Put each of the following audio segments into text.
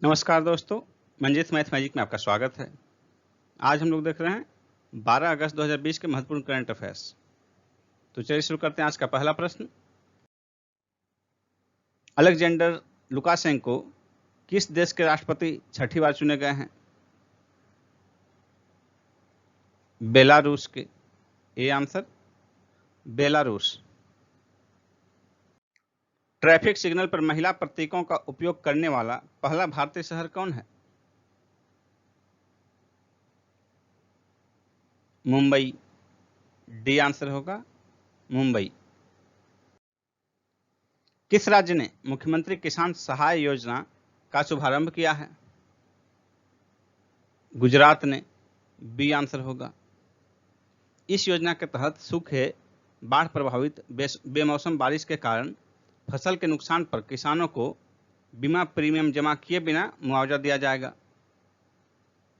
नमस्कार दोस्तों, Manjeet math magic में आपका स्वागत है। आज हम लोग देख रहे हैं 12 अगस्त 2020 के महत्वपूर्ण करंट अफेयर्स। तो चलिए शुरू करते हैं आज का पहला प्रश्न। अलेक्जेंडर लुकाशेंको किस देश के राष्ट्रपति छठी बार चुने गए हैं? बेलारूस के। A answer Belarus. Traffic signal पर महिला प्रतीकों का उपयोग करने वाला पहला भारतीय शहर कौन है? मुंबई। डी आंसर होगा मुंबई। किस राज्य ने मुख्यमंत्री किसान सहाय योजना का शुभारंभ किया है? गुजरात ने। बी आंसर होगा। इस योजना के तहत सूखे, बाढ़ प्रभावित बेमौसम बारिश के कारण फसल के नुकसान पर किसानों को बीमा प्रीमियम जमा किए बिना मुआवजा दिया जाएगा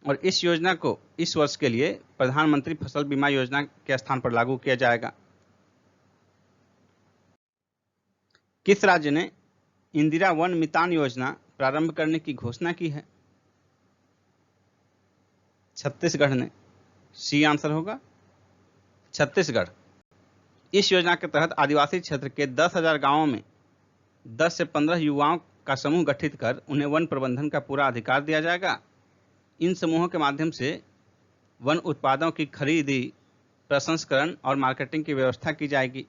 और इस योजना को इस वर्ष के लिए प्रधानमंत्री फसल बीमा योजना के स्थान पर लागू किया जाएगा। किस राज्य ने इंदिरा वन मितान योजना प्रारंभ करने की घोषणा की है? छत्तीसगढ़ ने। सी आंसर होगा छत्तीसगढ़। इस योजना के तहत आदिवासी क्षेत्र के 10,000 गांवों में 10 से 15 युवाओं का समूह गठित कर उन्हें वन प्रबंधन का पूरा अधिकार दिया जाएगा। इन समूहों के माध्यम से वन उत्पादों की खरीदी, प्रसंस्करण और मार्केटिंग की व्यवस्था की जाएगी।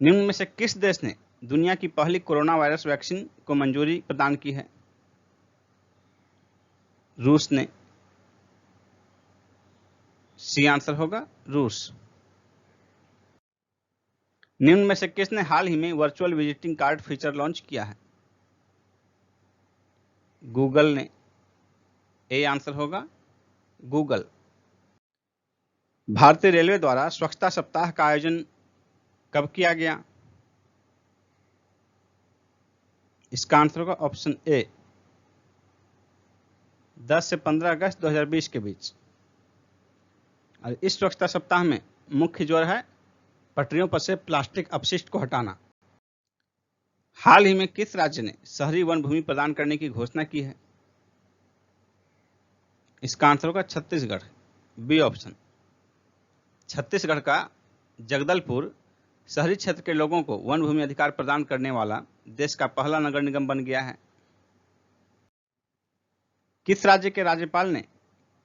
निम्न में से किस देश ने दुनिया की पहली कोरोना वायरस वैक्सीन को मंजूरी प्रदान की है? रूस ने। सी आंसर होगा रूस। निम्न में से किसने हाल ही में virtual visiting card feature launch किया है? गूगल ने। ए आंसर होगा गूगल। भारतीय रेलवे द्वारा स्वच्छता सप्ताह का आयोजन कब किया गया? इसका आंसर होगा ऑप्शन ए 10 से 15 अगस्त 2020 के बीच। और इस स्वच्छता सप्ताह में मुख्य जोर है पटरियों पर से प्लास्टिक अपशिष्ट को हटाना। हाल ही में किस राज्य ने शहरी वन भूमि प्रदान करने की घोषणा की है? इसका आंसर होगा छत्तीसगढ़। B option. छत्तीसगढ़ का जगदलपुर शहरी क्षेत्र के लोगों को वन भूमि अधिकार प्रदान करने वाला देश का पहला नगर निगम बन गया है। किस राज्य के राज्यपाल ने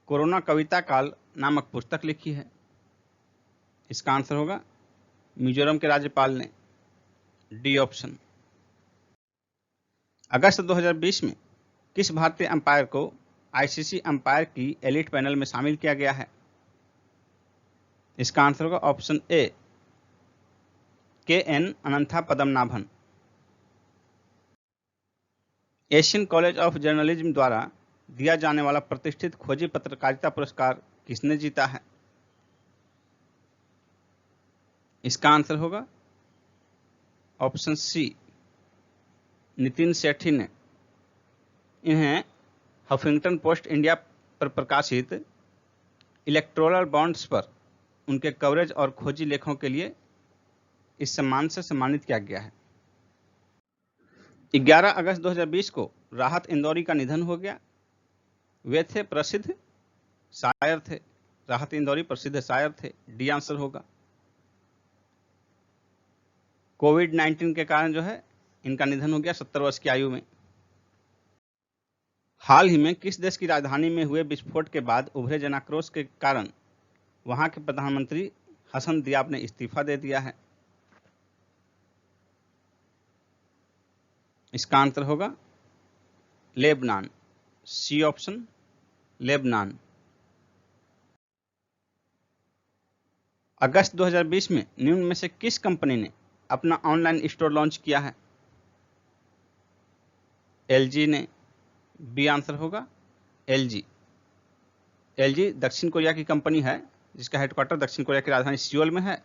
कोरोना कविता काल नामक पुस्तक लिखी है? इसका आंसर होगा मिजोरम के राज्यपाल ने। D option. अगस्त 2020 में किस भारतीय अंपायर को आईसीसी अंपायर की एलिट पैनल में शामिल किया गया है? इसका आंसर होगा option A KN Anantha Padmanabhan. Asian college of journalism द्वारा दिया जाने वाला प्रतिष्ठित खोजी पत्रकारिता पुरस्कार किसने जीता है? इसका आंसर होगा ऑप्शन सी नितिन सेठी ने। इन्हें हफिंगटन पोस्ट इंडिया पर प्रकाशित इलेक्टोरल बॉन्ड्स पर उनके कवरेज और खोजी लेखों के लिए इस सम्मान से सम्मानित किया गया है। 11 अगस्त 2020 को राहत इंदौरी का निधन हो गया। वे थे प्रसिद्ध शायर थे। राहत इंदौरी प्रसिद्ध शायर थे। डी आंसर होगा। कोविड-19 के कारण जो है इनका निधन हो गया 70 वर्ष की आयु में। हाल ही में किस देश की राजधानी में हुए विस्फोट के बाद उभरे जनाक्रोश के कारण वहां के प्रधानमंत्री हसन दियाब ने इस्तीफा दे दिया है? इसका आंसर होगा लेबनान। C option Lebanon. अगस्त 2020 में निम्न में से किस कंपनी ने अपना ऑनलाइन स्टोर लॉन्च किया है? LG ने। बी आंसर होगा LG। LG दक्षिण कोरिया की कंपनी है जिसका हेडक्वार्टर दक्षिण कोरिया की राजधानी सियोल में है।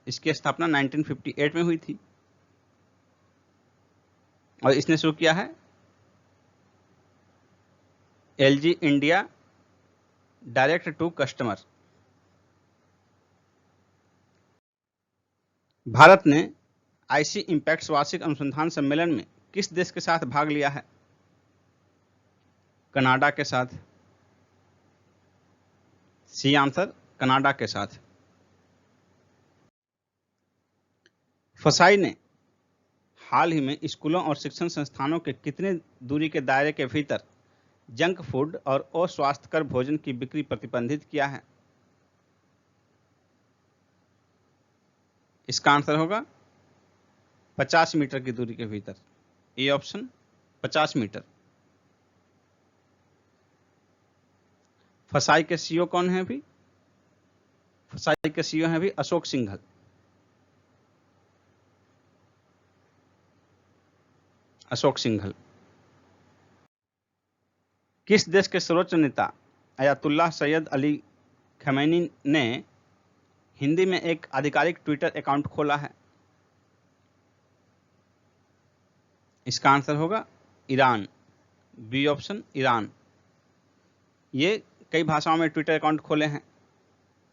इसकी स्थापना 1958 में हुई थी और इसने शुरू किया है LG India direct to customer. Bharat ने IC इम्पैक्ट्स वार्षिक अनुसंधान सम्मेलन में किस देश के साथ भाग लिया है? कनाडा के साथ। सी आंसर कनाडा के साथ। फसाई ने हाल ही में स्कूलों और शिक्षण संस्थानों के कितने दूरी के दायरे के भीतर जंक फूड और अस्वास्थ्यकर भोजन की बिक्री प्रतिबंधित किया है? इसका आंसर होगा 50 मीटर की दूरी के भीतर। A option 50 metre. फसाई के सीईओ कौन है अभी? फसाई के सीईओ हैं अभी अशोक सिंघल। अशोक सिंघल। किस देश के सर्वोच्च नेता अयातुल्लाह सैयद अली खमैनी ने हिंदी में एक आधिकारिक ट्विटर अकाउंट खोला है? इसका आंसर होगा ईरान। B option Iran. ये कई भाषाओं में ट्विटर अकाउंट खोले हैं।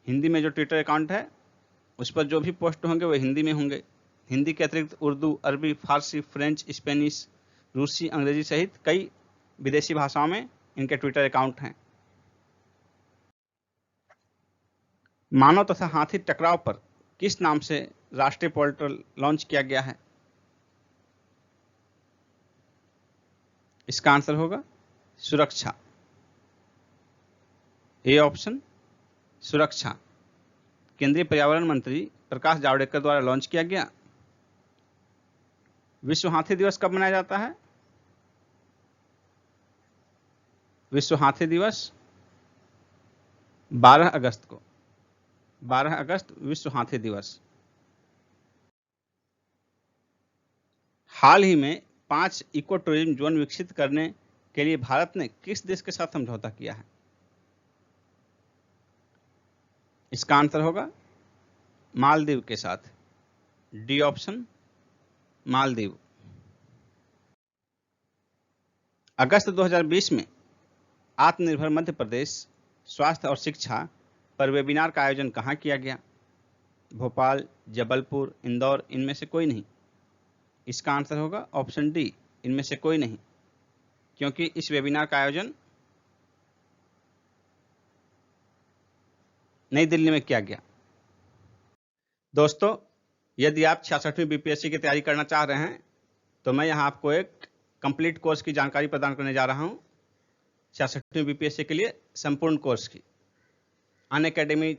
हिंदी में जो ट्विटर अकाउंट है उस पर जो भी पोस्ट होंगे वो हिंदी में होंगे। हिंदी के अतिरिक्त उर्दू, अरबी, फारसी, फ्रेंच, स्पेनिश, रूसी, अंग्रेजी सहित कई विदेशी भाषाओं में इनके ट्विटर अकाउंट हैं। मानव तथा हाथी टकराव पर किस नाम से राष्ट्रीय पोर्टल लॉन्च किया गया है? इसका आंसर होगा सुरक्षा। ए ऑप्शन सुरक्षा। केंद्रीय पर्यावरण मंत्री प्रकाश जावड़ेकर द्वारा लॉन्च किया गया। विश्व हाथी दिवस कब मनाया जाता है? विश्व हाथी दिवस 12 अगस्त को। 12 अगस्त विश्व हाथी दिवस। हाल ही में 5 इको टूरिज्म जोन विकसित करने के लिए भारत ने किस देश के साथ समझौता किया है? इसका आंसर होगा मालदीव के साथ। D option Maldives. अगस्त 2020 में आत्मनिर्भर मध्य प्रदेश स्वास्थ्य और शिक्षा पर वेबिनार का आयोजन कहाँ किया गया? भोपाल, जबलपुर, इंदौर, इनमें से कोई नहीं। इसका आंसर होगा ऑप्शन डी, इनमें से कोई नहीं, क्योंकि इस वेबिनार का आयोजन नई दिल्ली में किया गया। दोस्तों, यदि आप 66वीं बीपीएससी की तैयारी करना चाह रहे हैं तो मैं यहाँ आपको एक कंप्लीट कोर्स की जानकारी प्रदान करने जा रहा हूँ। 66वीं बीपीएससी के लिए संपूर्ण कोर्स की अनअकैडमी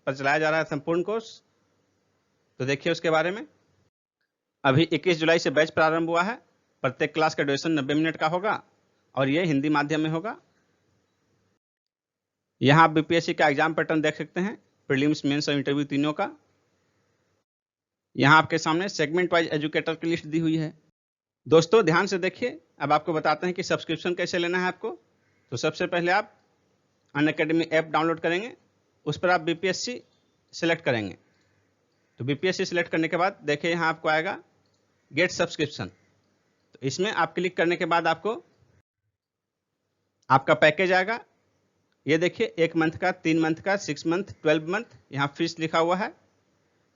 पर चलाया जा रहा है संपूर्ण कोर्स। तो देखिए उसके बारे में। अभी 21 जुलाई से बैच प्रारंभ हुआ है। प्रत्येक क्लास का ड्यूरेशन 90 मिनट का होगा और ये हिंदी माध्यम में होगा। यहाँ आप बीपीएससी का एग्जाम पैटर्न देख सकते हैं, प्रीलिम्स, मेंस और इंटरव्यू तीनों का। यहाँ आपके सामने सेगमेंट वाइज एजुकेटर की लिस्ट दी हुई है। दोस्तों ध्यान से देखिए, अब आपको बताते हैं कि सब्सक्रिप्शन कैसे लेना है आपको। तो सबसे पहले आप अनअकैडमी ऐप डाउनलोड करेंगे, उस पर आप बीपीएससी सिलेक्ट करेंगे। तो बीपीएससी सिलेक्ट करने के बाद देखिए यहाँ आपको आएगा गेट सब्सक्रिप्शन। तो इसमें आप क्लिक करने के बाद आपको आपका पैकेज आएगा। ये देखिए 1 मंथ का, 3 मंथ का, 6 मंथ, 12 मंथ, यहाँ फीस लिखा हुआ है।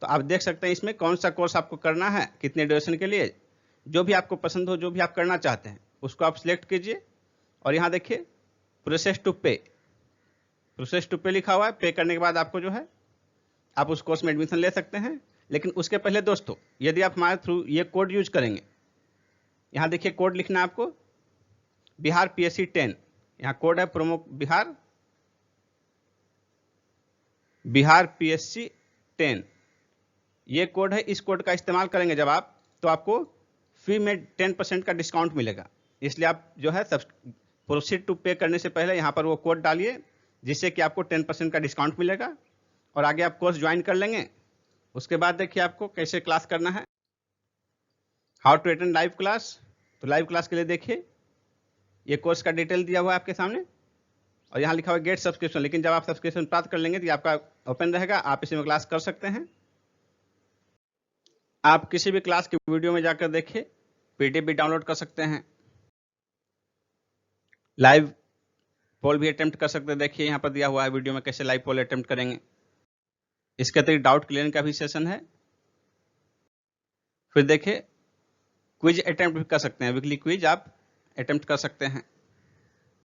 तो आप देख सकते हैं इसमें कौन सा कोर्स आपको करना है, कितने ड्यूरेशन के लिए। जो भी आपको पसंद हो, जो भी आप करना चाहते हैं उसको आप सिलेक्ट कीजिए। और यहाँ देखिए प्रोसेस टू पे, प्रोसेस टू पे लिखा हुआ है। पे करने के बाद आपको जो है आप उस कोर्स में एडमिशन ले सकते हैं। लेकिन उसके पहले दोस्तों, यदि आप हमारे थ्रू ये कोड यूज करेंगे, यहाँ देखिए कोड लिखना है आपको, बिहार पीएससी 10। यहाँ कोड है प्रोमो बिहार, बिहार पीएससी 10। ये कोड है। इस कोड का इस्तेमाल करेंगे जब आप, तो आपको फी में 10% का डिस्काउंट मिलेगा। इसलिए आप जो है सब प्रोसीड टू पे करने से पहले यहाँ पर वो कोड डालिए, जिससे कि आपको 10% का डिस्काउंट मिलेगा और आगे आप कोर्स ज्वाइन कर लेंगे। उसके बाद देखिए आपको कैसे क्लास करना है, how to attend live class. तो लाइव क्लास के लिए देखिए ये कोर्स का डिटेल दिया हुआ है आपके सामने और यहाँ लिखा हुआ है गेट सब्सक्रिप्शन। लेकिन जब आप सब्सक्रिप्शन प्राप्त कर लेंगे तो ये आपका ओपन रहेगा, आप इसी में क्लास कर सकते हैं। आप किसी भी क्लास की वीडियो में जाकर देखिए, पीडीएफ भी डाउनलोड कर सकते हैं, लाइव पोल भी अटेम्प्ट कर सकते हैं। देखिए यहाँ पर दिया हुआ है वीडियो में कैसे लाइव पोल अटेम्प्ट करेंगे। इसके अतिरिक्त डाउट क्लियरिंग का भी सेशन है। फिर देखिए क्विज अटेम्प्ट भी कर सकते हैं, वीकली क्विज आप अटेम्प्ट कर सकते हैं।